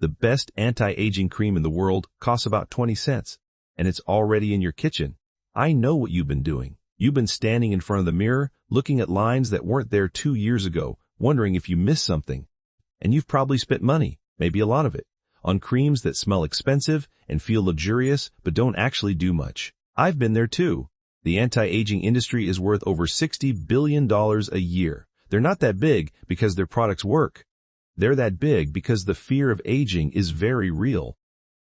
The best anti-aging cream in the world costs about 20 cents, and it's already in your kitchen. I know what you've been doing. You've been standing in front of the mirror, looking at lines that weren't there 2 years ago, wondering if you missed something. And you've probably spent money, maybe a lot of it, on creams that smell expensive and feel luxurious but don't actually do much. I've been there too. The anti-aging industry is worth over $60 billion a year. They're not that big because their products work. They're that big because the fear of aging is very real.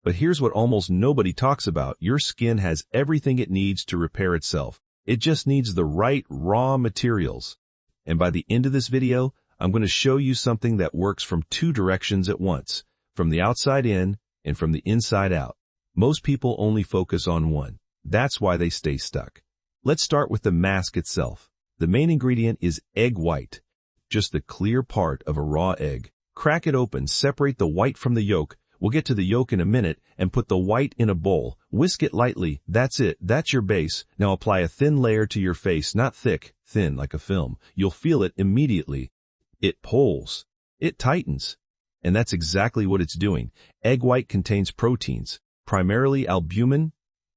But here's what almost nobody talks about. Your skin has everything it needs to repair itself. It just needs the right raw materials. And by the end of this video, I'm going to show you something that works from 2 directions at once, from the outside in and from the inside out. Most people only focus on one. That's why they stay stuck. Let's start with the mask itself. The main ingredient is egg white, just the clear part of a raw egg. Crack it open, separate the white from the yolk. We'll get to the yolk in a minute, and put the white in a bowl. Whisk it lightly. That's it. That's your base. Now apply a thin layer to your face, not thick, thin like a film. You'll feel it immediately. It pulls. It tightens. And that's exactly what it's doing. Egg white contains proteins, primarily albumin,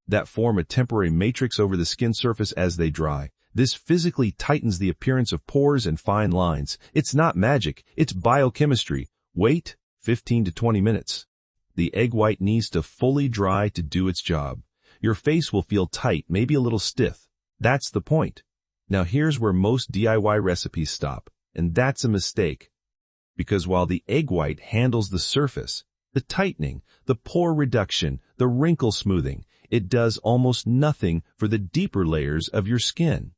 that form a temporary matrix over the skin surface as they dry. This physically tightens the appearance of pores and fine lines. It's not magic. It's biochemistry. Wait 15 to 20 minutes. The egg white needs to fully dry to do its job. Your face will feel tight, maybe a little stiff. That's the point. Now here's where most DIY recipes stop, and that's a mistake. Because while the egg white handles the surface, the tightening, the pore reduction, the wrinkle smoothing, it does almost nothing for the deeper layers of your skin.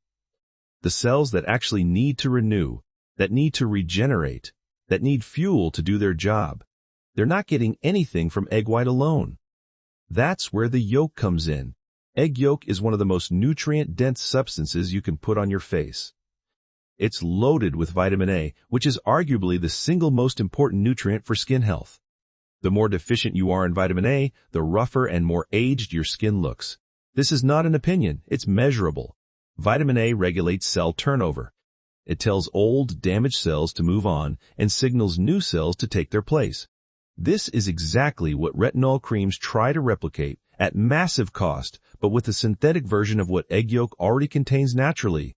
The cells that actually need to renew, that need to regenerate, that need fuel to do their job, they're not getting anything from egg white alone. That's where the yolk comes in. Egg yolk is one of the most nutrient-dense substances you can put on your face. It's loaded with vitamin A, which is arguably the single most important nutrient for skin health. The more deficient you are in vitamin A, the rougher and more aged your skin looks. This is not an opinion, it's measurable. Vitamin A regulates cell turnover. It tells old, damaged cells to move on and signals new cells to take their place. This is exactly what retinol creams try to replicate at massive cost, but with a synthetic version of what egg yolk already contains naturally.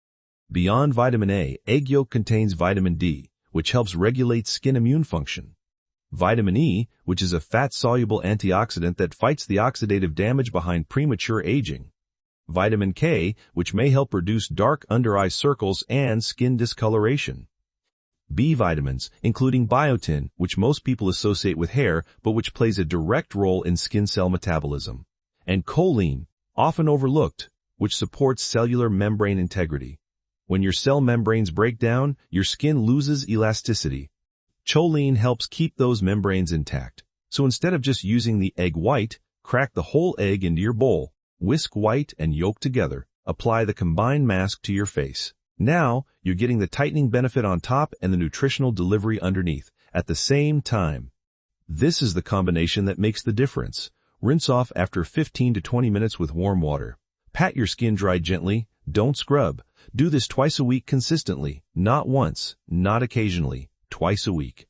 Beyond vitamin A, egg yolk contains vitamin D, which helps regulate skin immune function. Vitamin E, which is a fat-soluble antioxidant that fights the oxidative damage behind premature aging. Vitamin K, which may help reduce dark under-eye circles and skin discoloration. B vitamins, including biotin, which most people associate with hair, but which plays a direct role in skin cell metabolism. And choline, often overlooked, which supports cellular membrane integrity. When your cell membranes break down, your skin loses elasticity. Choline helps keep those membranes intact. So instead of just using the egg white, crack the whole egg into your bowl. Whisk white and yolk together. Apply the combined mask to your face. Now, you're getting the tightening benefit on top and the nutritional delivery underneath at the same time. This is the combination that makes the difference. Rinse off after 15 to 20 minutes with warm water. Pat your skin dry gently. Don't scrub. Do this twice a week consistently. Not once, not occasionally. Twice a week.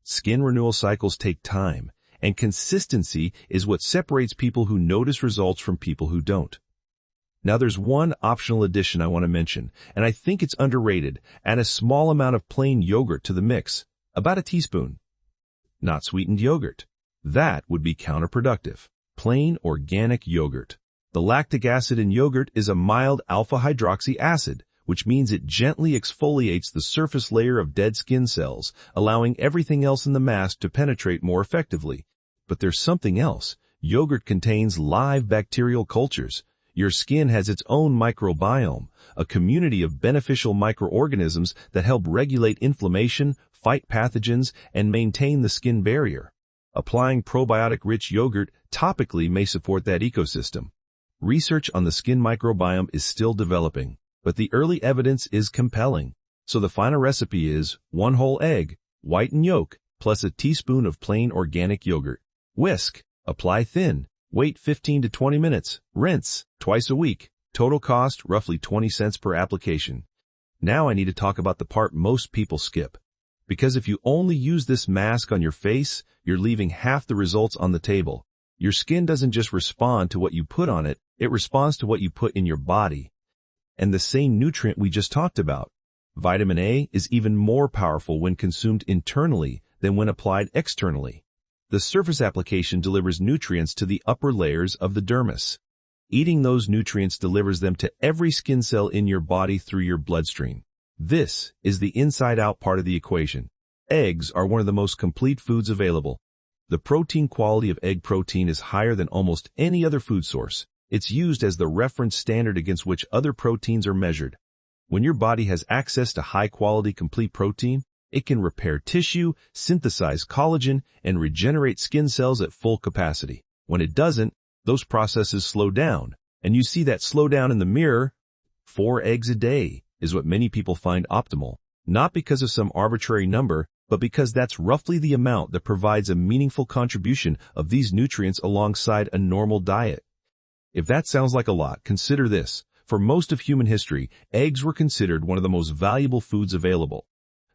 Skin renewal cycles take time, and consistency is what separates people who notice results from people who don't. Now there's one optional addition I want to mention, and I think it's underrated. Add a small amount of plain yogurt to the mix, about a teaspoon. Not sweetened yogurt. That would be counterproductive. Plain organic yogurt. The lactic acid in yogurt is a mild alpha-hydroxy acid, which means it gently exfoliates the surface layer of dead skin cells, allowing everything else in the mask to penetrate more effectively. But there's something else. Yogurt contains live bacterial cultures. Your skin has its own microbiome, a community of beneficial microorganisms that help regulate inflammation, fight pathogens, and maintain the skin barrier. Applying probiotic-rich yogurt topically may support that ecosystem. Research on the skin microbiome is still developing, but the early evidence is compelling. So the final recipe is 1 whole egg, white and yolk, plus a teaspoon of plain organic yogurt. Whisk. Apply thin. Wait 15 to 20 minutes. Rinse. Twice a week. Total cost, roughly 20 cents per application. Now I need to talk about the part most people skip. Because if you only use this mask on your face, you're leaving half the results on the table. Your skin doesn't just respond to what you put on it, it responds to what you put in your body. And the same nutrient we just talked about, vitamin A, is even more powerful when consumed internally than when applied externally. The surface application delivers nutrients to the upper layers of the dermis. Eating those nutrients delivers them to every skin cell in your body through your bloodstream. This is the inside-out part of the equation. Eggs are one of the most complete foods available. The protein quality of egg protein is higher than almost any other food source. It's used as the reference standard against which other proteins are measured. When your body has access to high-quality complete protein, it can repair tissue, synthesize collagen, and regenerate skin cells at full capacity. When it doesn't, those processes slow down, and you see that slowdown in the mirror. 4 eggs a day is what many people find optimal, not because of some arbitrary number, but because that's roughly the amount that provides a meaningful contribution of these nutrients alongside a normal diet. If that sounds like a lot, consider this. For most of human history, eggs were considered one of the most valuable foods available.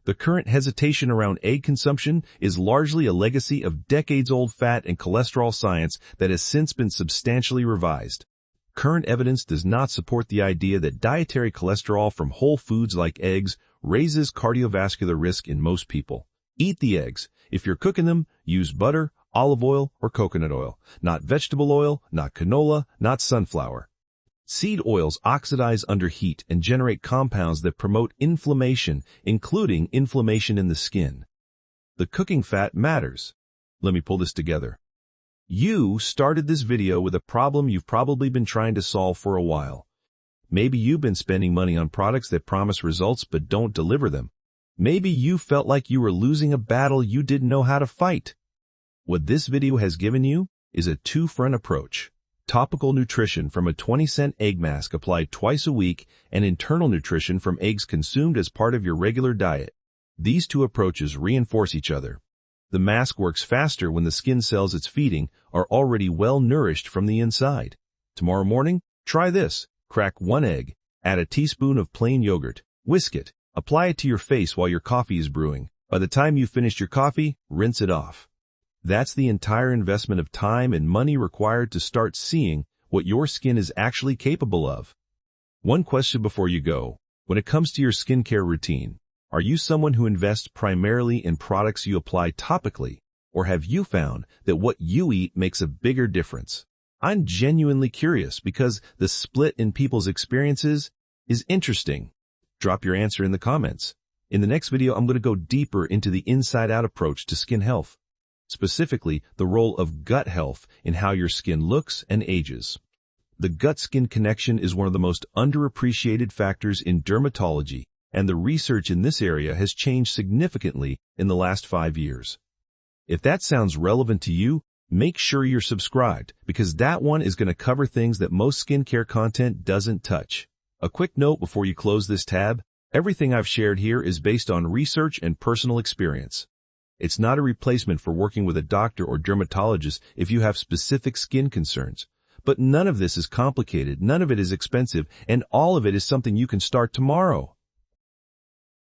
The current hesitation around egg consumption is largely a legacy of decades-old fat and cholesterol science that has since been substantially revised. Current evidence does not support the idea that dietary cholesterol from whole foods like eggs raises cardiovascular risk in most people. Eat the eggs. If you're cooking them, use butter, olive oil, or coconut oil. Not vegetable oil, not canola, not sunflower. Seed oils oxidize under heat and generate compounds that promote inflammation, including inflammation in the skin. The cooking fat matters. Let me pull this together. You started this video with a problem you've probably been trying to solve for a while. Maybe you've been spending money on products that promise results but don't deliver them. Maybe you felt like you were losing a battle you didn't know how to fight. What this video has given you is a two-front approach. Topical nutrition from a 20-cent egg mask applied twice a week, and internal nutrition from eggs consumed as part of your regular diet. These two approaches reinforce each other. The mask works faster when the skin cells it's feeding are already well nourished from the inside. Tomorrow morning, try this. Crack 1 egg, add a teaspoon of plain yogurt, whisk it, apply it to your face while your coffee is brewing. By the time you've finished your coffee, rinse it off. That's the entire investment of time and money required to start seeing what your skin is actually capable of. One question before you go. When it comes to your skincare routine, are you someone who invests primarily in products you apply topically, or have you found that what you eat makes a bigger difference? I'm genuinely curious because the split in people's experiences is interesting. Drop your answer in the comments. In the next video, I'm going to go deeper into the inside-out approach to skin health. Specifically, the role of gut health in how your skin looks and ages. The gut-skin connection is one of the most underappreciated factors in dermatology, and the research in this area has changed significantly in the last 5 years. If that sounds relevant to you, make sure you're subscribed, because that one is going to cover things that most skincare content doesn't touch. A quick note before you close this tab, everything I've shared here is based on research and personal experience. It's not a replacement for working with a doctor or dermatologist if you have specific skin concerns. But none of this is complicated, none of it is expensive, and all of it is something you can start tomorrow.